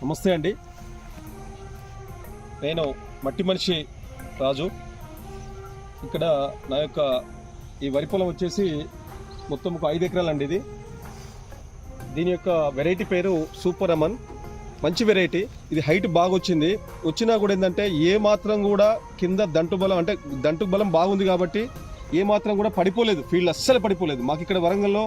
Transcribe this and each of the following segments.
నమస్తే అండి. నేను మట్టి మనిషి రాజు. ఇక్కడ నా యొక్క ఈ వరి పొలం వచ్చేసి మొత్తం ఒక 5 ఎకరాలు అండి. దీని యొక్క వెరైటీ పేరు సూపర్ అమన్. మంచి వెరైటీ. ఇది హైట్ బాగా వచ్చినా కూడా ఏంటంటే ఏ మాత్రం కూడా కింద దంటు బలం బాగుంది కాబట్టి ఏ మాత్రం కూడా పడిపోలేదు. ఫీల్డ్ అస్సలు పడిపోలేదు. మాకు ఇక్కడ వరంగల్లో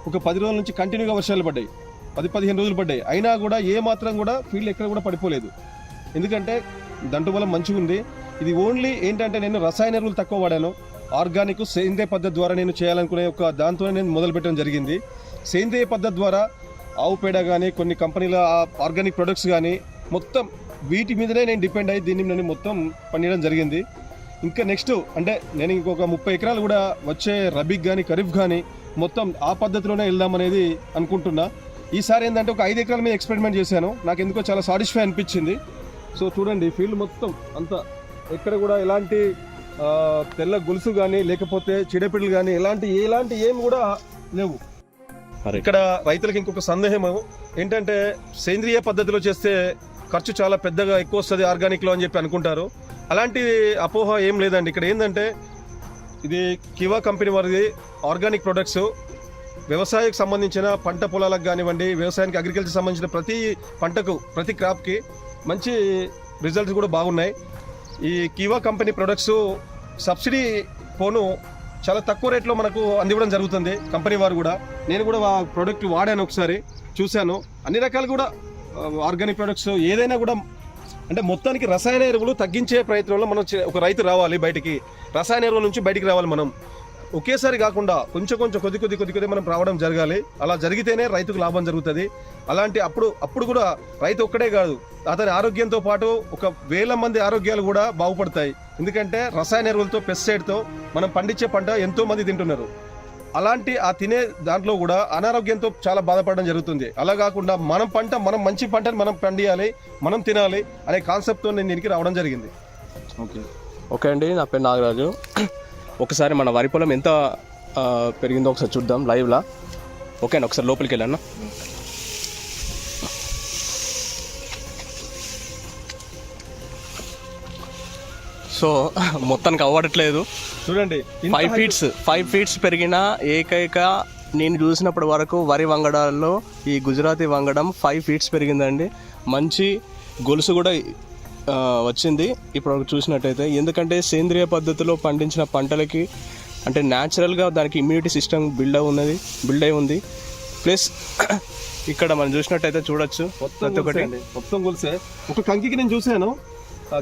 ఒక 10 రోజుల నుంచి కంటిన్యూగా వర్షాలు పడ్డాయి, 10-15 రోజులు పడ్డాయి. అయినా కూడా ఏ మాత్రం కూడా ఫీల్డ్ ఎక్కడ కూడా పడిపోలేదు. ఎందుకంటే దంటు బలం మంచిగా ఉంది. ఇది ఓన్లీ ఏంటంటే నేను రసాయన ఎరువులు తక్కువ వాడాను. ఆర్గానిక్ సేంద్రియ పద్ధతి ద్వారా నేను చేయాలనుకునే ఒక దాంతో నేను మొదలుపెట్టడం జరిగింది. సేంద్రియ పద్ధతి ద్వారా ఆవు పేడ కానీ కొన్ని కంపెనీల ఆర్గానిక్ ప్రొడక్ట్స్ కానీ మొత్తం వీటి మీదనే నేను డిపెండ్ అయ్యి దీన్ని నేను మొత్తం పండించడం జరిగింది. ఇంకా నెక్స్ట్ అంటే నేను ఇంకొక 30 ఎకరాలు కూడా వచ్చే రబీక్ కానీ ఖరీఫ్ కానీ మొత్తం ఆ పద్ధతిలోనే వెళ్దామనేది అనుకుంటున్నా. ఈసారి ఏంటంటే ఒక 5 ఎకరాల మీద ఎక్స్పెరిమెంట్ చేశాను. నాకు ఎందుకో చాలా సాటిస్ఫై అనిపించింది. సో చూడండి, ఫీల్డ్ మొత్తం అంతా ఎక్కడ కూడా ఎలాంటి తెల్ల గొలుసు కానీ లేకపోతే చీడపీడలు కానీ ఎలాంటి ఏమి కూడా లేవు. ఇక్కడ రైతులకు ఇంకొక సందేహం ఏంటంటే సేంద్రియ పద్ధతిలో చేస్తే ఖర్చు చాలా పెద్దగా ఎక్కువ వస్తుంది ఆర్గానిక్లో అని చెప్పి అనుకుంటారు. అలాంటి అపోహ ఏం లేదండి. ఇక్కడ ఏంటంటే ఇది కివా కంపెనీ వారిది ఆర్గానిక్ ప్రొడక్ట్స్. వ్యవసాయానికి సంబంధించిన పంట పొలాలకు కానివ్వండి, వ్యవసాయానికి అగ్రికల్చర్ సంబంధించిన ప్రతి పంటకు ప్రతి క్రాప్కి మంచి రిజల్ట్స్ కూడా బాగున్నాయి. ఈ కివా కంపెనీ ప్రొడక్ట్స్ సబ్సిడీ పోను చాలా తక్కువ రేట్లో మనకు అందివ్వడం జరుగుతుంది కంపెనీ వారు కూడా. నేను కూడా ఆ ప్రోడక్ట్ వాడాను, ఒకసారి చూశాను. అన్ని రకాలు కూడా ఆర్గానిక్ ప్రొడక్ట్స్ ఏదైనా కూడా అంటే మొత్తానికి రసాయన ఎరువులు తగ్గించే ప్రయత్నంలో మనం ఒక రైతు రావాలి బయటికి. రసాయన ఎరువుల నుంచి బయటికి రావాలి. మనం ఒకేసారి కాకుండా కొంచెం కొద్ది మనం రావడం జరగాలి. అలా జరిగితేనే రైతుకు లాభం జరుగుతుంది. అలాంటి అప్పుడు కూడా రైతు ఒక్కడే కాదు, అతని ఆరోగ్యంతో పాటు 1,000 మంది ఆరోగ్యాలు కూడా బాగుపడతాయి. ఎందుకంటే రసాయన ఎరువులతో పెస్టిసైడ్తో మనం పండించే పంట ఎంతో మంది తింటున్నారు. అలాంటి ఆ తినే దాంట్లో కూడా అనారోగ్యంతో చాలా బాధపడడం జరుగుతుంది. అలా కాకుండా మనం మంచి పంటని మనం పండియాలి, మనం తినాలి అనే కాన్సెప్ట్తో నేను దీనికి రావడం జరిగింది. ఓకే అండి, నా పేరు నాగరాజు. ఒకసారి మన వరి పొలం ఎంత పెరిగిందో ఒకసారి చూద్దాం లైవ్లా. ఓకే అండి, ఒకసారి లోపలికి వెళ్ళాను. సో మొత్తానికి అవ్వట్లేదు. చూడండి, 5 ఫీట్స్ పెరిగిన ఏకైక నేను చూసినప్పటి వరకు వరి వంగడాల్లో ఈ గుజరాతీ వంగడం 5 ఫీట్స్ పెరిగిందండి. మంచి గొలుసు కూడా వచ్చింది ఇప్పుడు చూసినట్టయితే. ఎందుకంటే సేంద్రియ పద్ధతిలో పండించిన పంటలకి అంటే న్యాచురల్గా దానికి ఇమ్యూనిటీ సిస్టమ్ బిల్డ్ అయి ఉంది. ప్లస్ ఇక్కడ మనం చూసినట్టయితే చూడొచ్చు మొత్తం గొలుసే. ఒక కంకికి నేను చూసాను,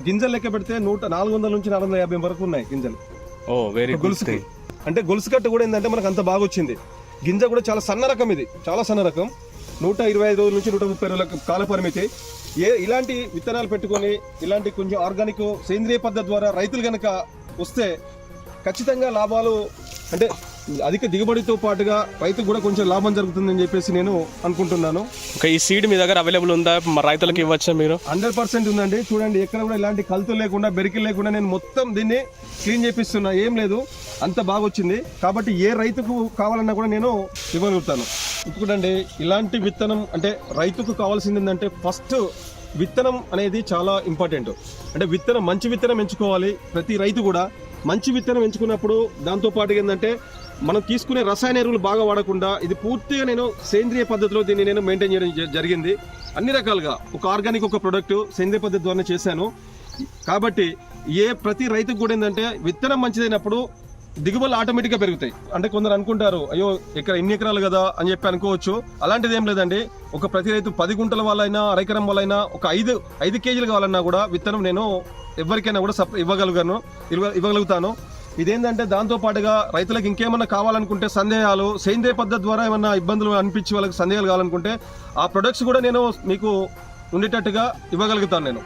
గింజలు లెక్క పెడితే 400 నుంచి 450 వరకు ఉన్నాయి గింజలు. వెరీ గొలుసు అంటే గొలుసు కట్టు కూడా ఏంటంటే మనకు అంత బాగా వచ్చింది. గింజ కూడా చాలా సన్న రకం, ఇది చాలా సన్న రకం. 125 రోజుల నుంచి 130 రోజుల కాల పరిమితి. ఇలాంటి విత్తనాలు పెట్టుకొని ఇలాంటి కొంచెం ఆర్గానిక్ సేంద్రియ పద్ధతి ద్వారా రైతులు కనుక వస్తే ఖచ్చితంగా లాభాలు అంటే అధిక దిగుబడితో పాటుగా రైతుకు కూడా కొంచెం లాభం జరుగుతుందని చెప్పేసి నేను అనుకుంటున్నాను. ఈ సీడ్ మీ దగ్గర అవైలబుల్ ఉందా? రైతులకు ఇవ్వచ్చా మీరు? 100% ఉందండి. చూడండి, ఎక్కడ కూడా ఇలాంటి కలుతులు లేకుండా బెరికి లేకుండా నేను మొత్తం దీన్ని క్లీన్ చేపిస్తున్నా. ఏం లేదు, అంత బాగా వచ్చింది. కాబట్టి ఏ రైతుకు కావాలన్నా కూడా నేను ఇవ్వగలుగుతాను. చూడండి, ఇలాంటి విత్తనం అంటే రైతుకు కావాల్సింది ఏంటంటే ఫస్ట్ విత్తనం అనేది చాలా ఇంపార్టెంట్. అంటే మంచి విత్తనం ఎంచుకోవాలి. ప్రతి రైతు కూడా మంచి విత్తనం ఎంచుకున్నప్పుడు దాంతోపాటు ఏంటంటే మనం తీసుకునే రసాయన ఎరువులు బాగా వాడకుండా ఇది పూర్తిగా నేను సేంద్రియ పద్ధతిలో దీన్ని నేను మెయింటైన్ చేయడం జరిగింది. అన్ని రకాలుగా ఒక ఆర్గానిక్ ఒక ప్రొడక్ట్ సేంద్రియ పద్ధతి ద్వారా చేశాను. కాబట్టి ప్రతి రైతుకు కూడా ఏంటంటే విత్తనం మంచిదైనప్పుడు దిగుబడులు ఆటోమేటిక్గా పెరుగుతాయి. అంటే కొందరు అనుకుంటారు, అయ్యో ఇక్కడ ఎన్ని ఎకరాలు కదా అని చెప్పి అనుకోవచ్చు. అలాంటిది ఏం లేదండి. ప్రతి రైతు 10 గుంటల వాళ్ళైనా, అరెకరం వాళ్ళైనా ఒక 5 కేజీలు కావాలన్నా కూడా విత్తనం నేను ఎవరికైనా కూడా ఇవ్వగలుగుతాను. ఇదేంటంటే దాంతో పాటుగా రైతులకు ఇంకేమన్నా కావాలనుకుంటే సందేహాలు, సేంద్రియ పద్ధతి ద్వారా ఏమన్నా ఇబ్బందులు అనిపించి వాళ్ళకి సందేహాలు కావాలనుకుంటే ఆ ప్రొడక్ట్స్ కూడా నేను మీకు ఉండేటట్టుగా ఇవ్వగలుగుతాను నేను.